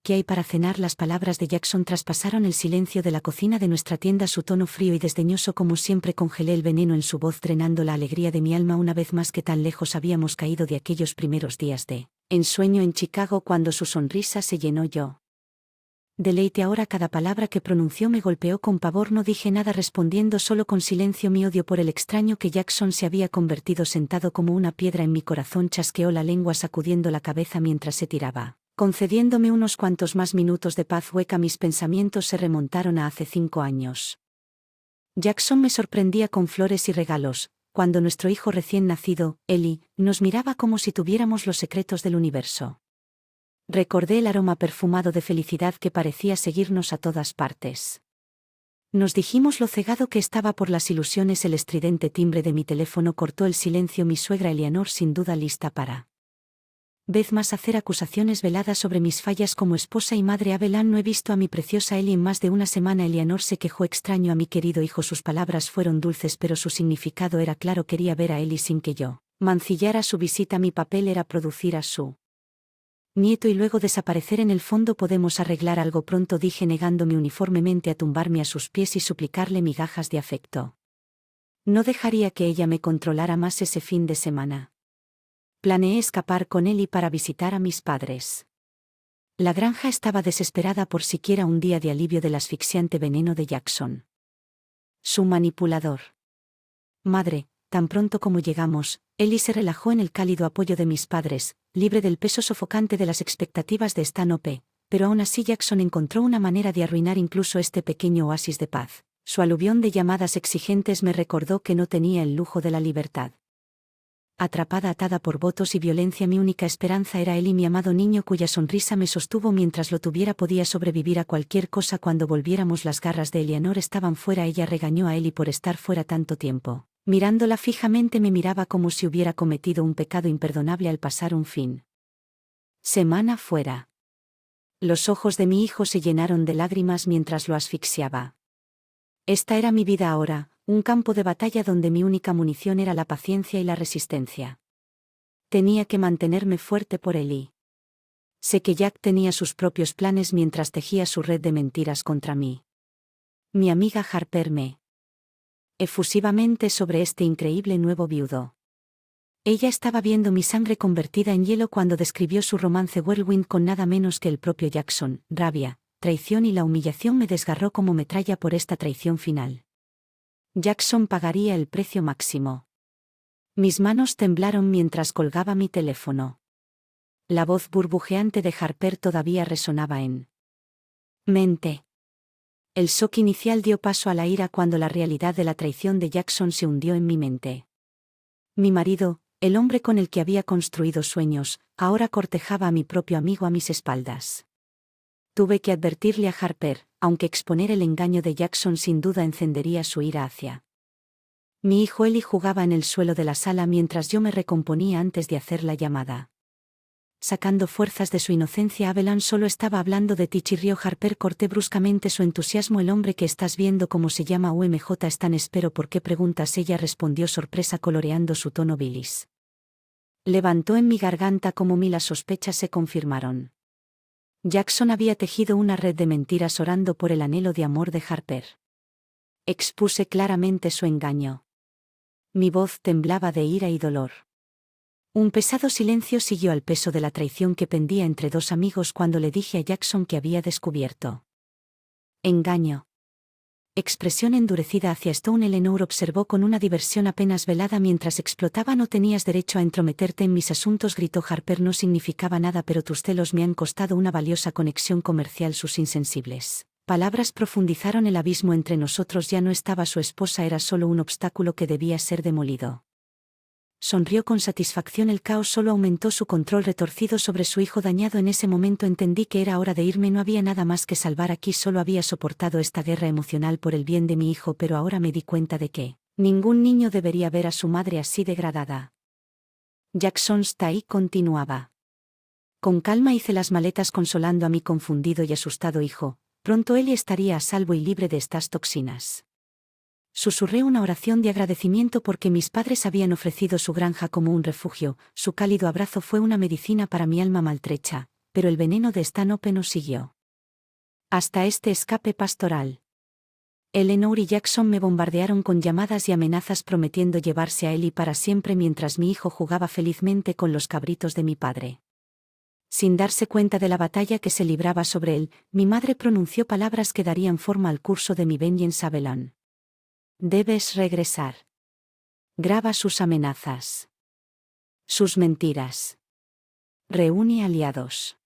¿Qué hay para cenar? Las palabras de Jackson traspasaron el silencio de la cocina de nuestra tienda. Su tono frío y desdeñoso como siempre. Congelé el veneno en su voz, drenando la alegría de mi alma una vez más. Que tan lejos habíamos caído de aquellos primeros días de ensueño en Chicago, cuando su sonrisa se llenó yo. Deleite. Ahora cada palabra que pronunció me golpeó con pavor. No dije nada, respondiendo solo con silencio mi odio por el extraño que Jackson se había convertido. Sentado como una piedra en mi corazón, chasqueó la lengua sacudiendo la cabeza mientras se tiraba, concediéndome unos cuantos más minutos de paz hueca. Mis pensamientos se remontaron a hace 5 años. Jackson me sorprendía con flores y regalos. Cuando nuestro hijo recién nacido, Ellie, nos miraba como si tuviéramos los secretos del universo. Recordé el aroma perfumado de felicidad que parecía seguirnos a todas partes. Nos dijimos lo cegado que estaba por las ilusiones. El estridente timbre de mi teléfono cortó el silencio. Mi suegra Eleanor, sin duda lista para vez más hacer acusaciones veladas sobre mis fallas como esposa y madre. Abelán, no he visto a mi preciosa Ellie en más de una semana. Eleanor se quejó. Extraño a mi querido hijo. Sus palabras fueron dulces, pero su significado era claro. Quería ver a Ellie sin que yo mancillara su visita. Mi papel era producir a su nieto y luego desaparecer en el fondo. Podemos arreglar algo pronto, dije, negándome uniformemente a tumbarme a sus pies y suplicarle migajas de afecto. No dejaría que ella me controlara más ese fin de semana. Planeé escapar con Ellie para visitar a mis padres. La granja estaba desesperada por siquiera un día de alivio del asfixiante veneno de Jackson, su manipulador. Madre, tan pronto como llegamos, Ellie se relajó en el cálido apoyo de mis padres, libre del peso sofocante de las expectativas de Stan Ope, pero aún así Jackson encontró una manera de arruinar incluso este pequeño oasis de paz. Su aluvión de llamadas exigentes me recordó que no tenía el lujo de la libertad. Atrapada, atada por votos y violencia, mi única esperanza era Ellie, mi amado niño cuya sonrisa me sostuvo mientras lo tuviera. Podía sobrevivir a cualquier cosa. Cuando volviéramos, las garras de Eleanor estaban fuera. Ella regañó a Ellie por estar fuera tanto tiempo. Mirándola fijamente me miraba como si hubiera cometido un pecado imperdonable al pasar un fin semana fuera. Los ojos de mi hijo se llenaron de lágrimas mientras lo asfixiaba. Esta era mi vida ahora, un campo de batalla donde mi única munición era la paciencia y la resistencia. Tenía que mantenerme fuerte por Ellie. Sé que Jack tenía sus propios planes mientras tejía su red de mentiras contra mí. Mi amiga Harper me efusivamente sobre este increíble nuevo viudo. Ella estaba viendo mi sangre convertida en hielo cuando describió su romance whirlwind con nada menos que el propio Jackson. Rabia, traición y la humillación me desgarró como metralla por esta traición final. Jackson pagaría el precio máximo. Mis manos temblaron mientras colgaba mi teléfono. La voz burbujeante de Harper todavía resonaba en mente. El shock inicial dio paso a la ira cuando la realidad de la traición de Jackson se hundió en mi mente. Mi marido, el hombre con el que había construido sueños, ahora cortejaba a mi propio amigo a mis espaldas. Tuve que advertirle a Harper, aunque exponer el engaño de Jackson sin duda encendería su ira hacia mi hijo. Ellie jugaba en el suelo de la sala mientras yo me recomponía antes de hacer la llamada. Sacando fuerzas de su inocencia, Abelán solo estaba hablando de ti, chirrió Harper. Corté bruscamente su entusiasmo. El hombre que estás viendo, ¿cómo se llama? UMJ Stan. Espero. ¿Por qué preguntas? Ella respondió, sorpresa coloreando su tono bilis. Levantó en mi garganta como las sospechas se confirmaron. Jackson había tejido una red de mentiras orando por el anhelo de amor de Harper. Expuse claramente su engaño. Mi voz temblaba de ira y dolor. Un pesado silencio siguió al peso de la traición que pendía entre dos amigos cuando le dije a Jackson que había descubierto engaño. Expresión endurecida hacia Stone. Eleanor observó con una diversión apenas velada mientras explotaba. No tenías derecho a entrometerte en mis asuntos, gritó Harper. No significaba nada, pero tus celos me han costado una valiosa conexión comercial. Sus insensibles palabras profundizaron el abismo entre nosotros. Ya no estaba su esposa, era solo un obstáculo que debía ser demolido. Sonrió con satisfacción. El caos solo aumentó su control retorcido sobre su hijo dañado. En ese momento entendí que era hora de irme. No había nada más que salvar aquí. Solo había soportado esta guerra emocional por el bien de mi hijo, pero ahora me di cuenta de que ningún niño debería ver a su madre así degradada. Jackson está ahí, continuaba. Con calma hice las maletas consolando a mi confundido y asustado hijo. Pronto Ellie estaría a salvo y libre de estas toxinas. Susurré una oración de agradecimiento porque mis padres habían ofrecido su granja como un refugio. Su cálido abrazo fue una medicina para mi alma maltrecha. pero el veneno de Stanhope nos siguió. Hasta este escape pastoral. Eleanor y Jackson me bombardearon con llamadas y amenazas prometiendo llevarse a Ellie para siempre mientras mi hijo jugaba felizmente con los cabritos de mi padre. Sin darse cuenta de la batalla que se libraba sobre él, mi madre pronunció palabras que darían forma al curso de mi vengeance a Bellon. Debes regresar. Graba sus amenazas. Sus mentiras. Reúne aliados.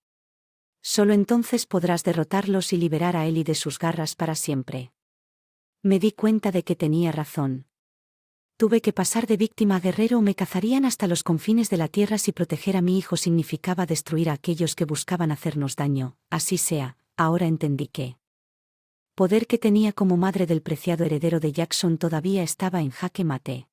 Solo entonces podrás derrotarlos y liberar a Ellie de sus garras para siempre. Me di cuenta de que tenía razón. Tuve que pasar de víctima a guerrero o me cazarían hasta los confines de la tierra si proteger a mi hijo significaba destruir a aquellos que buscaban hacernos daño. Así sea, ahora entendí que poder que tenía como madre del preciado heredero de Jackson todavía estaba en jaque mate.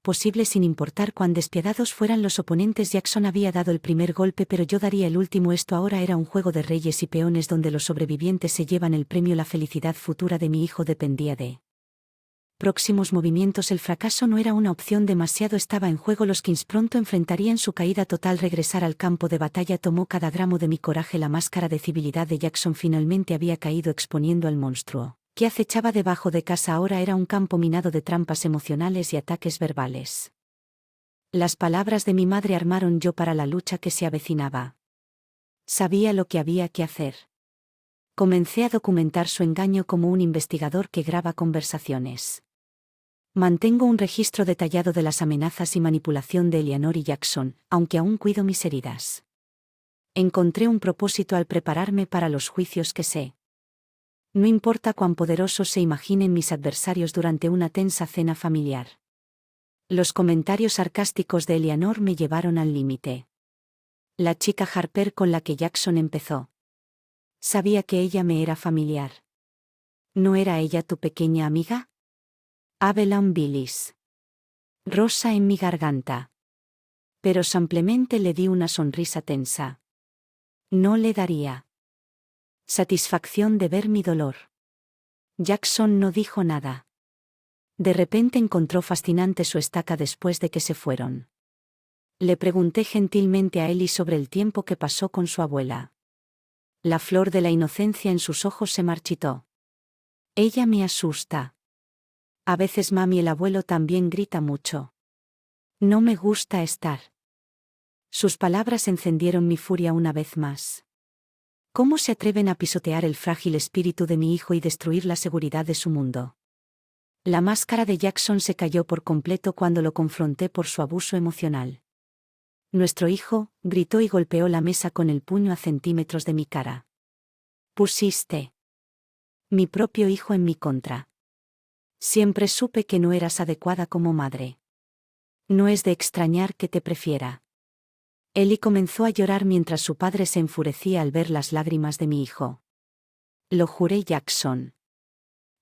Posible sin importar cuán despiadados fueran los oponentes. Jackson había dado el primer golpe pero yo daría el último. Esto ahora era un juego de reyes y peones donde los sobrevivientes se llevan el premio. La felicidad futura de mi hijo dependía de próximos movimientos. El fracaso no era una opción. Demasiado estaba en juego. Los Kings pronto enfrentarían su caída total. Regresar al campo de batalla tomó cada gramo de mi coraje. La máscara de civilidad de Jackson finalmente había caído exponiendo al monstruo que acechaba debajo de casa. Ahora era un campo minado de trampas emocionales y ataques verbales. Las palabras de mi madre armaron yo para la lucha que se avecinaba. Sabía lo que había que hacer. Comencé a documentar su engaño como un investigador que graba conversaciones. Mantengo un registro detallado de las amenazas y manipulación de Eleanor y Jackson, aunque aún cuido mis heridas. Encontré un propósito al prepararme para los juicios que sé. No importa cuán poderosos se imaginen mis adversarios durante una tensa cena familiar. Los comentarios sarcásticos de Eleanor me llevaron al límite. La chica Harper con la que Jackson empezó. Sabía que ella me era familiar. ¿No era ella tu pequeña amiga? Avalon Billis. Rosa en mi garganta. Pero simplemente le di una sonrisa tensa. No le daría satisfacción de ver mi dolor. Jackson no dijo nada. De repente encontró fascinante su estaca después de que se fueron. Le pregunté gentilmente a Ellie sobre el tiempo que pasó con su abuela. La flor de la inocencia en sus ojos se marchitó. Ella me asusta. A veces mami, el abuelo también grita mucho. No me gusta estar. Sus palabras encendieron mi furia una vez más. ¿Cómo se atreven a pisotear el frágil espíritu de mi hijo y destruir la seguridad de su mundo? La máscara de Jackson se cayó por completo cuando lo confronté por su abuso emocional. Nuestro hijo, gritó y golpeó la mesa con el puño a centímetros de mi cara. Pusiste mi propio hijo en mi contra. Siempre supe que no eras adecuada como madre. No es de extrañar que te prefiera. Ellie comenzó a llorar mientras su padre se enfurecía al ver las lágrimas de mi hijo. Lo juré, Jackson.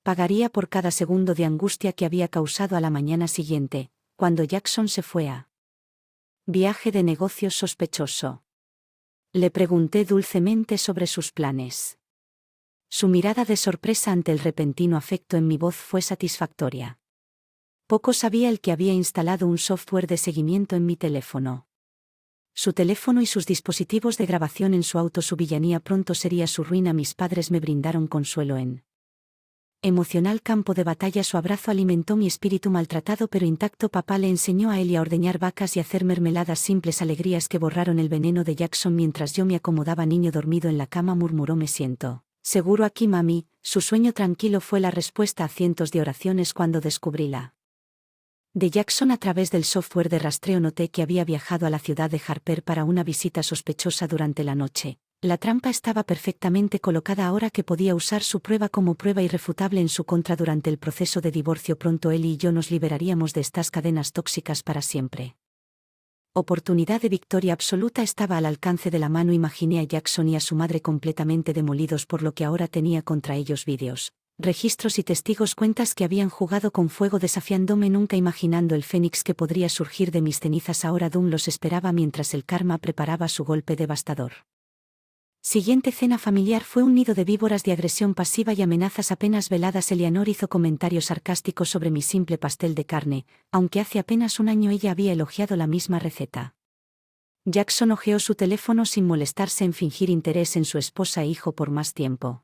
Pagaría por cada segundo de angustia que había causado. A la mañana siguiente, cuando Jackson se fue a viaje de negocios sospechoso. Le pregunté dulcemente sobre sus planes. Su mirada de sorpresa ante el repentino afecto en mi voz fue satisfactoria. Poco sabía el que había instalado un software de seguimiento en mi teléfono. Su teléfono y sus dispositivos de grabación en su auto. Su villanía pronto sería su ruina. Mis padres me brindaron consuelo en emocional campo de batalla. Su abrazo alimentó mi espíritu maltratado pero intacto. Papá le enseñó a Ellie a ordeñar vacas y hacer mermeladas, simples alegrías que borraron el veneno de Jackson. Mientras yo me acomodaba niño dormido en la cama, murmuró: me siento seguro aquí, mami. Su sueño tranquilo fue la respuesta a cientos de oraciones. Cuando descubrí la de Jackson a través del software de rastreo, noté que había viajado a la ciudad de Harper para una visita sospechosa durante la noche. La trampa estaba perfectamente colocada ahora que podía usar su prueba como prueba irrefutable en su contra durante el proceso de divorcio. Pronto Ellie y yo nos liberaríamos de estas cadenas tóxicas para siempre. Oportunidad de victoria absoluta estaba al alcance de la mano. Imaginé a Jackson y a su madre completamente demolidos por lo que ahora tenía contra ellos: vídeos, registros y testigos, cuentas que habían jugado con fuego desafiándome, nunca imaginando el fénix que podría surgir de mis cenizas. Ahora Doom los esperaba mientras el karma preparaba su golpe devastador. Siguiente cena familiar fue un nido de víboras, de agresión pasiva y amenazas apenas veladas. Eleanor hizo comentarios sarcásticos sobre mi simple pastel de carne, aunque hace apenas un año ella había elogiado la misma receta. Jackson hojeó su teléfono sin molestarse en fingir interés en su esposa e hijo por más tiempo.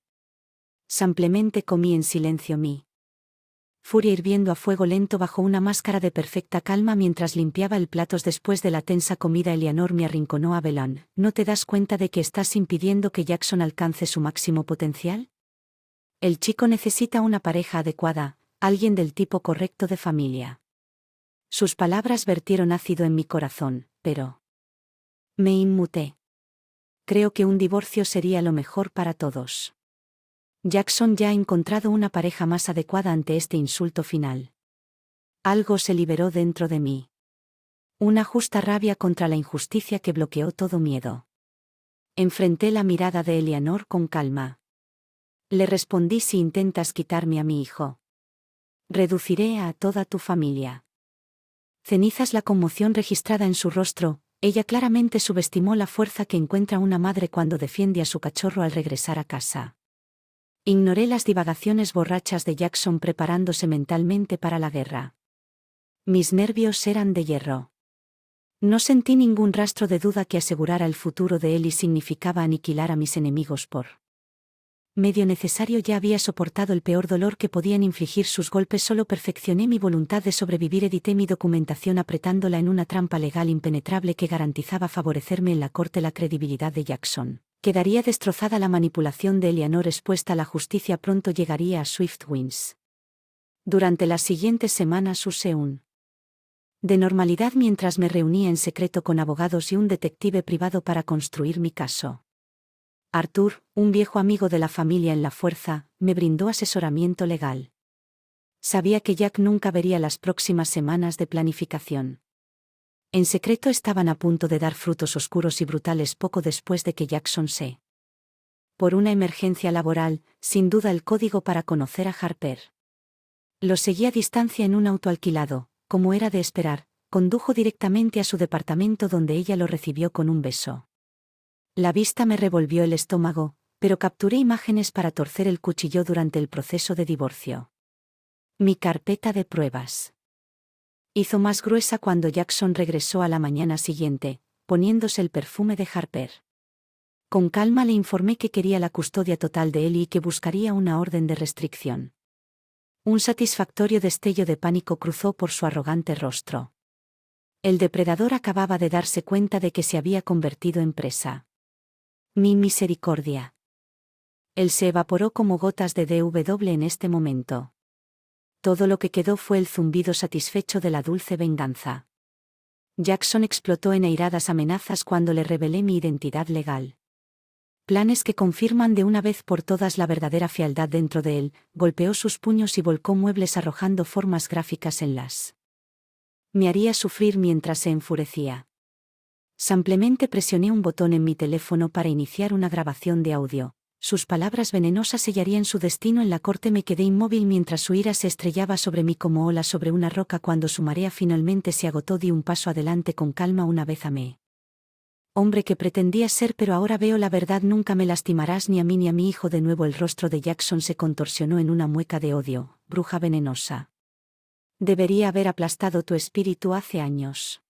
Simplemente comí en silencio mi furia hirviendo a fuego lento bajo una máscara de perfecta calma mientras limpiaba el platos después de la tensa comida. Eleanor me arrinconó a Belán. ¿No te das cuenta de que estás impidiendo que Jackson alcance su máximo potencial? El chico necesita una pareja adecuada, alguien del tipo correcto de familia. Sus palabras vertieron ácido en mi corazón, pero me inmuté. Creo que un divorcio sería lo mejor para todos. Jackson ya ha encontrado una pareja más adecuada ante este insulto final. Algo se liberó dentro de mí. Una justa rabia contra la injusticia que bloqueó todo miedo. Enfrenté la mirada de Eleanor con calma. Le respondí: si intentas quitarme a mi hijo, reduciré a toda tu familia. Cenizas. La conmoción registrada en su rostro, ella claramente subestimó la fuerza que encuentra una madre cuando defiende a su cachorro al regresar a casa. Ignoré las divagaciones borrachas de Jackson preparándose mentalmente para la guerra. Mis nervios eran de hierro. No sentí ningún rastro de duda que asegurara el futuro de él y significaba aniquilar a mis enemigos por medio necesario. Ya había soportado el peor dolor que podían infligir sus golpes. Solo perfeccioné mi voluntad de sobrevivir. Edité mi documentación apretándola en una trampa legal impenetrable que garantizaba favorecerme en la corte. La credibilidad de Jackson quedaría destrozada. La manipulación de Eleanor expuesta a la justicia pronto llegaría a Swiftwinds. Durante las siguientes semanas usé un de normalidad mientras me reunía en secreto con abogados y un detective privado para construir mi caso. Arthur, un viejo amigo de la familia en la fuerza, me brindó asesoramiento legal. Sabía que Jack nunca vería las próximas semanas de planificación. En secreto estaban a punto de dar frutos oscuros y brutales poco después de que Jackson se por una emergencia laboral, sin duda el código para conocer a Harper. Lo seguí a distancia en un auto alquilado, como era de esperar, condujo directamente a su departamento donde ella lo recibió con un beso. La vista me revolvió el estómago, pero capturé imágenes para torcer el cuchillo durante el proceso de divorcio. Mi carpeta de pruebas hizo más gruesa cuando Jackson regresó a la mañana siguiente, poniéndose el perfume de Harper. Con calma le informé que quería la custodia total de él y que buscaría una orden de restricción. Un satisfactorio destello de pánico cruzó por su arrogante rostro. El depredador acababa de darse cuenta de que se había convertido en presa. Mi misericordia. Él se evaporó como gotas de DW en este momento. Todo lo que quedó fue el zumbido satisfecho de la dulce venganza. Jackson explotó en airadas amenazas cuando le revelé mi identidad legal. Planes que confirman de una vez por todas la verdadera fealdad dentro de él. Golpeó sus puños y volcó muebles arrojando formas gráficas en las. Me haría sufrir mientras se enfurecía. Simplemente presioné un botón en mi teléfono para iniciar una grabación de audio. Sus palabras venenosas sellarían su destino en la corte. Me quedé inmóvil mientras su ira se estrellaba sobre mí como ola sobre una roca. Cuando su marea finalmente se agotó, di un paso adelante con calma. Una vez amé. Hombre que pretendías ser, pero ahora veo la verdad. Nunca me lastimarás ni a mí ni a mi hijo. De nuevo el rostro de Jackson se contorsionó en una mueca de odio. Bruja venenosa. Debería haber aplastado tu espíritu hace años.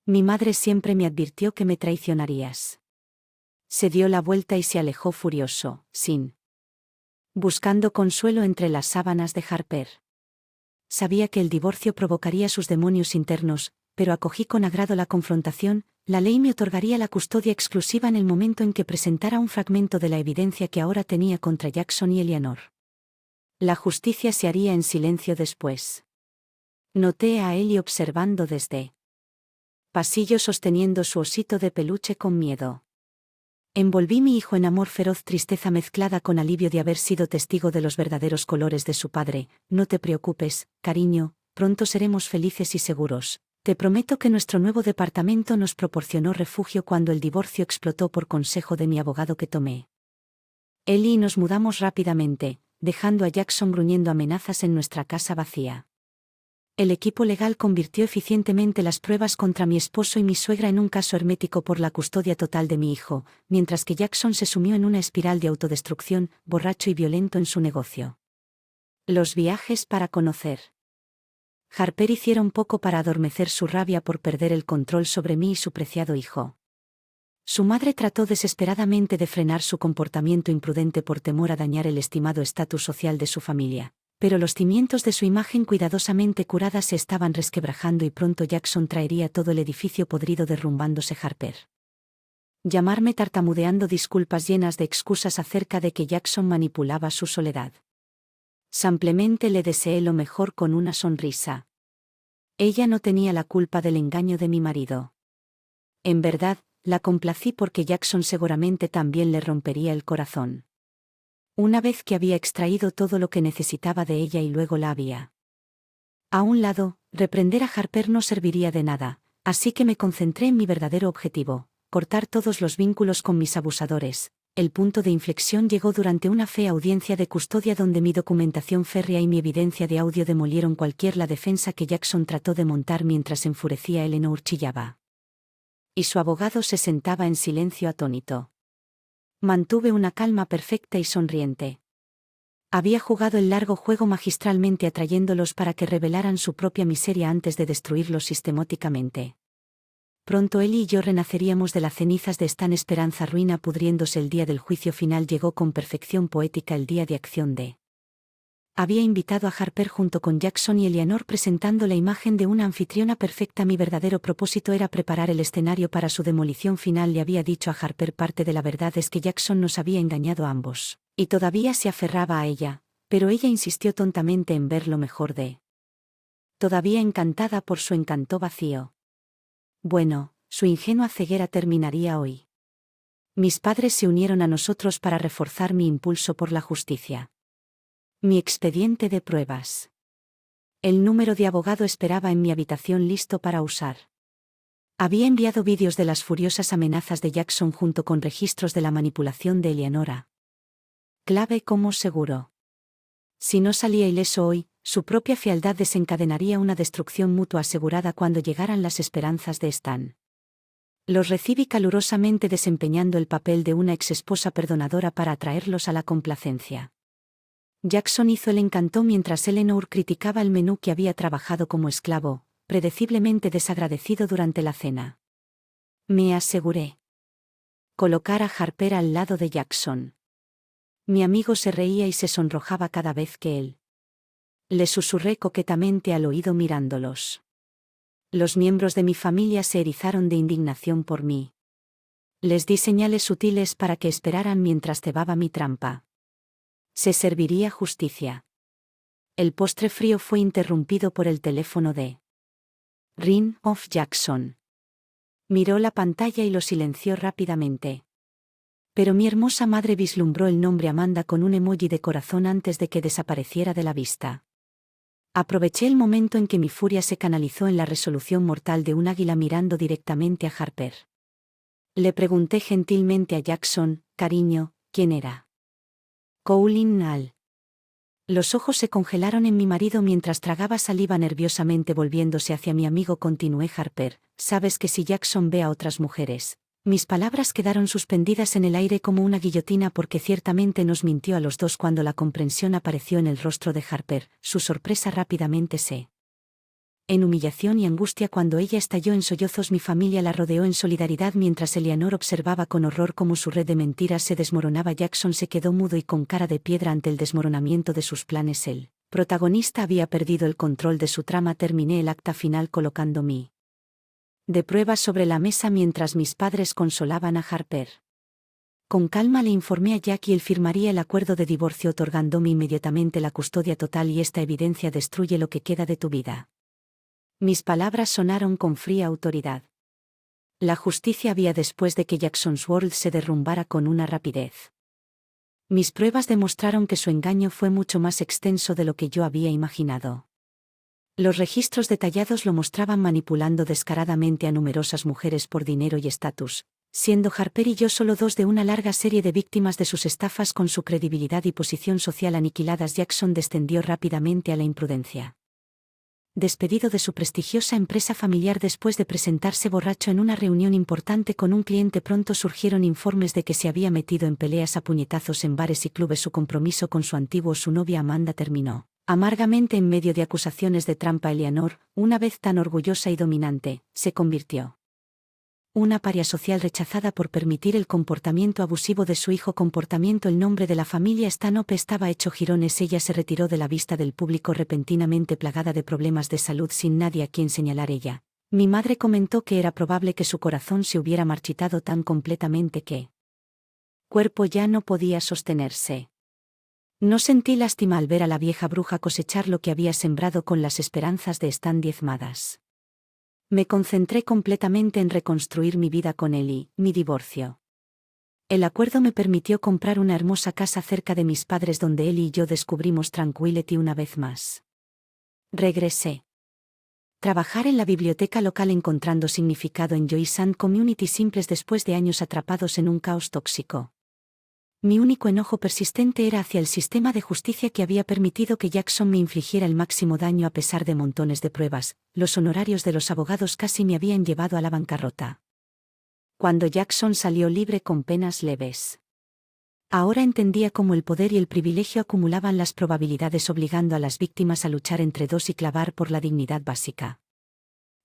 Mi madre siempre me advirtió que me traicionarías. Se dio la vuelta y se alejó furioso, buscando consuelo entre las sábanas de Harper. Sabía que el divorcio provocaría sus demonios internos, pero acogí con agrado la confrontación. La ley me otorgaría la custodia exclusiva en el momento en que presentara un fragmento de la evidencia que ahora tenía contra Jackson y Eleanor. La justicia se haría en silencio después. Noté a Ellie observando desde pasillo sosteniendo su osito de peluche con miedo. Envolví mi hijo en amor feroz, tristeza mezclada con alivio de haber sido testigo de los verdaderos colores de su padre. No te preocupes, cariño, pronto seremos felices y seguros. Te prometo que nuestro nuevo departamento nos proporcionó refugio cuando el divorcio explotó por consejo de mi abogado que tomé. Ellie y nos mudamos rápidamente, dejando a Jackson gruñendo amenazas en nuestra casa vacía. El equipo legal convirtió eficientemente las pruebas contra mi esposo y mi suegra en un caso hermético por la custodia total de mi hijo, mientras que Jackson se sumió en una espiral de autodestrucción, borracho y violento en su negocio. Los viajes para conocer Harper hicieron poco para adormecer su rabia por perder el control sobre mí y su preciado hijo. Su madre trató desesperadamente de frenar su comportamiento imprudente por temor a dañar el estimado estatus social de su familia, pero los cimientos de su imagen cuidadosamente curada se estaban resquebrajando y pronto Jackson traería todo el edificio podrido derrumbándose. Harper. Llamarme tartamudeando disculpas llenas de excusas acerca de que Jackson manipulaba su soledad. Simplemente le deseé lo mejor con una sonrisa. Ella no tenía la culpa del engaño de mi marido. En verdad, la complací porque Jackson seguramente también le rompería el corazón. Una vez que había extraído todo lo que necesitaba de ella y luego la había. A un lado, reprender a Harper no serviría de nada, así que me concentré en mi verdadero objetivo, cortar todos los vínculos con mis abusadores. El punto de inflexión llegó durante una fea audiencia de custodia donde mi documentación férrea y mi evidencia de audio demolieron cualquier la defensa que Jackson trató de montar mientras enfurecía. Eleanor chillaba. Y su abogado se sentaba en silencio atónito. Mantuve una calma perfecta y sonriente. Había jugado el largo juego magistralmente atrayéndolos para que revelaran su propia miseria antes de destruirlos sistemáticamente. Pronto él y yo renaceríamos de las cenizas de esta esperanza ruina pudriéndose. El día del juicio final llegó con perfección poética, el día de acción de. Había invitado a Harper junto con Jackson y Eleanor presentando la imagen de una anfitriona perfecta. Mi verdadero propósito era preparar el escenario para su demolición final. Le había dicho a Harper parte de la verdad es que Jackson nos había engañado a ambos, y todavía se aferraba a ella, pero ella insistió tontamente en ver lo mejor de. Todavía encantada por su encanto vacío. Bueno, su ingenua ceguera terminaría hoy. Mis padres se unieron a nosotros para reforzar mi impulso por la justicia. Mi expediente de pruebas. El número de abogado esperaba en mi habitación listo para usar. Había enviado vídeos de las furiosas amenazas de Jackson junto con registros de la manipulación de Eleanora. Clave como seguro. Si no salía ileso hoy, su propia fealdad desencadenaría una destrucción mutua asegurada cuando llegaran las esperanzas de Stan. Los recibí calurosamente desempeñando el papel de una exesposa perdonadora para atraerlos a la complacencia. Jackson hizo el encanto mientras Eleanor criticaba el menú que había trabajado como esclavo, predeciblemente desagradecido durante la cena. Me aseguré. Colocar a Harper al lado de Jackson. Mi amigo se reía y se sonrojaba cada vez que él. Le susurré coquetamente al oído mirándolos. Los miembros de mi familia se erizaron de indignación por mí. Les di señales sutiles para que esperaran mientras cebaba mi trampa. Se serviría justicia. El postre frío fue interrumpido por el teléfono de Ring of Jackson. Miró la pantalla y lo silenció rápidamente. Pero mi hermosa madre vislumbró el nombre Amanda con un emoji de corazón antes de que desapareciera de la vista. Aproveché el momento en que mi furia se canalizó en la resolución mortal de un águila mirando directamente a Harper. Le pregunté gentilmente a Jackson, cariño, ¿quién era? Colin Nall. Los ojos se congelaron en mi marido mientras tragaba saliva nerviosamente. Volviéndose hacia mi amigo continué Harper, sabes que si Jackson ve a otras mujeres. Mis palabras quedaron suspendidas en el aire como una guillotina porque ciertamente nos mintió a los dos. Cuando la comprensión apareció en el rostro de Harper, su sorpresa rápidamente se. En humillación y angustia cuando ella estalló en sollozos. Mi familia la rodeó en solidaridad mientras Eleanor observaba con horror cómo su red de mentiras se desmoronaba. Jackson se quedó mudo y con cara de piedra ante el desmoronamiento de sus planes. El protagonista había perdido el control de su trama. Terminé el acta final colocando mi de pruebas sobre la mesa mientras mis padres consolaban a Harper. Con calma le informé a Jack y él firmaría el acuerdo de divorcio otorgándome inmediatamente la custodia total y esta evidencia destruye lo que queda de tu vida. Mis palabras sonaron con fría autoridad. La justicia había después de que Jackson's World se derrumbara con una rapidez. Mis pruebas demostraron que su engaño fue mucho más extenso de lo que yo había imaginado. Los registros detallados lo mostraban manipulando descaradamente a numerosas mujeres por dinero y estatus, siendo Harper y yo solo dos de una larga serie de víctimas de sus estafas. Con su credibilidad y posición social aniquiladas, Jackson descendió rápidamente a la imprudencia. Despedido de su prestigiosa empresa familiar después de presentarse borracho en una reunión importante con un cliente, pronto surgieron informes de que se había metido en peleas a puñetazos en bares y clubes. Su compromiso con su novia Amanda terminó Amargamente en medio de acusaciones de trampa, Eleanor, una vez tan orgullosa y dominante, se convirtió. Una paria social rechazada por permitir el comportamiento abusivo de su hijo. El nombre de la familia Stanhope estaba hecho jirones. Ella se retiró de la vista del público repentinamente plagada de problemas de salud sin nadie a quien señalar. Mi madre comentó que era probable que su corazón se hubiera marchitado tan completamente que cuerpo ya no podía sostenerse. No sentí lástima al ver a la vieja bruja cosechar lo que había sembrado con las esperanzas de Stan diezmadas. Me concentré completamente en reconstruir mi vida con él y mi divorcio. El acuerdo me permitió comprar una hermosa casa cerca de mis padres donde él y yo descubrimos Tranquility una vez más. Regresé. Trabajar en la biblioteca local encontrando significado en Joyce and Community simples después de años atrapados en un caos tóxico. Mi único enojo persistente era hacia el sistema de justicia que había permitido que Jackson me infligiera el máximo daño a pesar de montones de pruebas. Los honorarios de los abogados casi me habían llevado a la bancarrota. Cuando Jackson salió libre con penas leves. Ahora entendía cómo el poder y el privilegio acumulaban las probabilidades, obligando a las víctimas a luchar entre dos y clavar por la dignidad básica.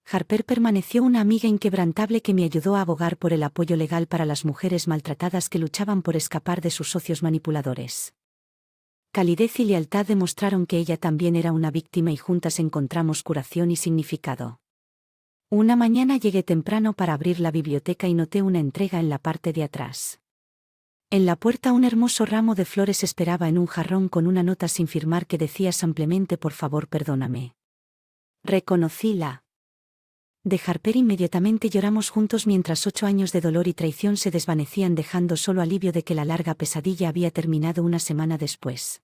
Harper permaneció una amiga inquebrantable que me ayudó a abogar por el apoyo legal para las mujeres maltratadas que luchaban por escapar de sus socios manipuladores. Calidez y lealtad demostraron que ella también era una víctima y juntas encontramos curación y significado. Una mañana llegué temprano para abrir la biblioteca y noté una entrega en la parte de atrás. En la puerta un hermoso ramo de flores esperaba en un jarrón con una nota sin firmar que decía simplemente: por favor, perdóname. Reconocí la de Harper. Inmediatamente lloramos juntos mientras 8 años de dolor y traición se desvanecían, dejando solo alivio de que la larga pesadilla había terminado una semana después.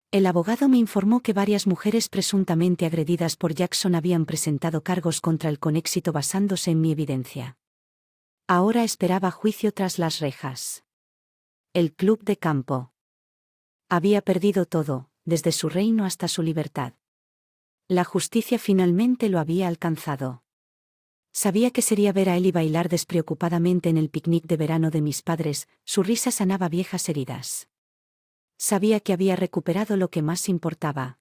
El abogado me informó que varias mujeres presuntamente agredidas por Jackson habían presentado cargos contra él con éxito basándose en mi evidencia. Ahora esperaba juicio tras las rejas. El club de campo había perdido todo, desde su reino hasta su libertad. La justicia finalmente lo había alcanzado. Sabía que sería ver a Ellie bailar despreocupadamente en el picnic de verano de mis padres. Su risa sanaba viejas heridas. Sabía que había recuperado lo que más importaba.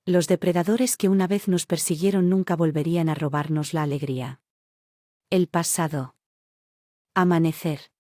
Los depredadores que una vez nos persiguieron nunca volverían a robarnos la alegría. El pasado. Amanecer.